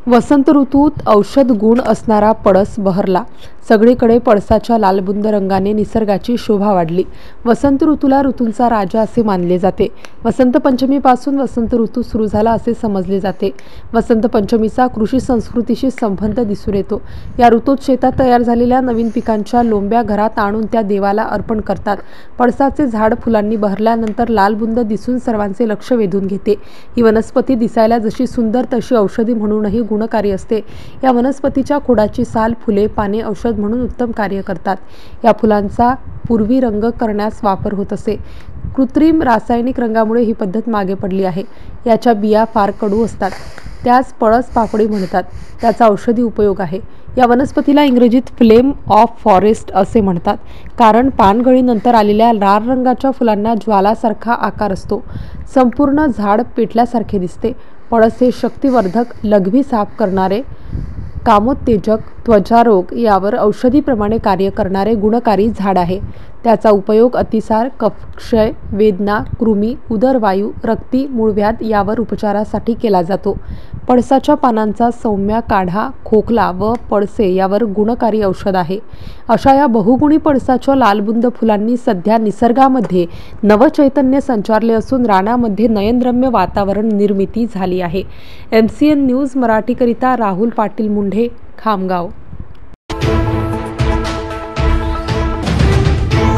वसंत ऋतूत औषध गुण असणारा पळस बहरला. सगळीकडे पळसाच्या लालबुंद रंगाने निसर्गाची शोभा वाढली. वसंत ऋतूला ऋतूंचा राजा असे मानले जाते. वसंत पंचमीपासून वसंत ऋतू सुरू झाला असे समजले जाते. वसंत पंचमीचा कृषी संस्कृतीशी संबंध दिसून येतो. या ऋतूत शेतात तयार झालेल्या नवीन पिकांच्या लोंब्या घरात आणून त्या देवाला अर्पण करतात. पळसाचे झाड फुलांनी बहरल्यानंतर लालबुंद दिसून सर्वांचे लक्ष वेधून घेते. ही वनस्पती दिसायला जशी सुंदर तशी औषधी म्हणूनही गुणकारी असते. या वनस्पतीच्या खोडाची साल, फुले, पाने औषध म्हणून उत्तम कार्य करतात. या फुलांचा पूर्वी रंग करण्यास वापर होत असे. कृत्रिम रासायनिक रंगामुळे ही पद्धत मागे पडली आहे. याच्या बिया फार कडू असतात. त्यास पळस पापडी म्हणतात. त्याचा औषधी उपयोग आहे. या वनस्पतीला इंग्रजीत फ्लेम ऑफ फॉरेस्ट असे म्हणतात, कारण पानगळीनंतर आलेल्या लाल रंगाच्या फुलांना ज्वालासारखा आकार असतो. संपूर्ण झाड पेटल्यासारखे दिसते. पळस हे शक्तिवर्धक, लघवी साफ करणारे, कामोत्तेजक, त्वचारोग यावर औषधीप्रमाणे कार्य करणारे गुणकारी झाड आहे. त्याचा उपयोग अतिसार, कफक्षय, वेदना, कृमी, उदरवायू, रक्ती, मूळव्याध यावर उपचारासाठी केला जातो. पळसाच्या पानांचा सौम्य काढा खोकला व पळसे यावर गुणकारी औषध आहे. अशा या बहुगुणी पळसाच्या लालबुंद फुलांनी सध्या निसर्गामध्ये नवचैतन्य संचारले असून रानामध्ये नयनरम्य वातावरण निर्मिती झाली आहे. MCN न्यूज मराठीकरिता राहुल पाटील मुंढे, खामगाव.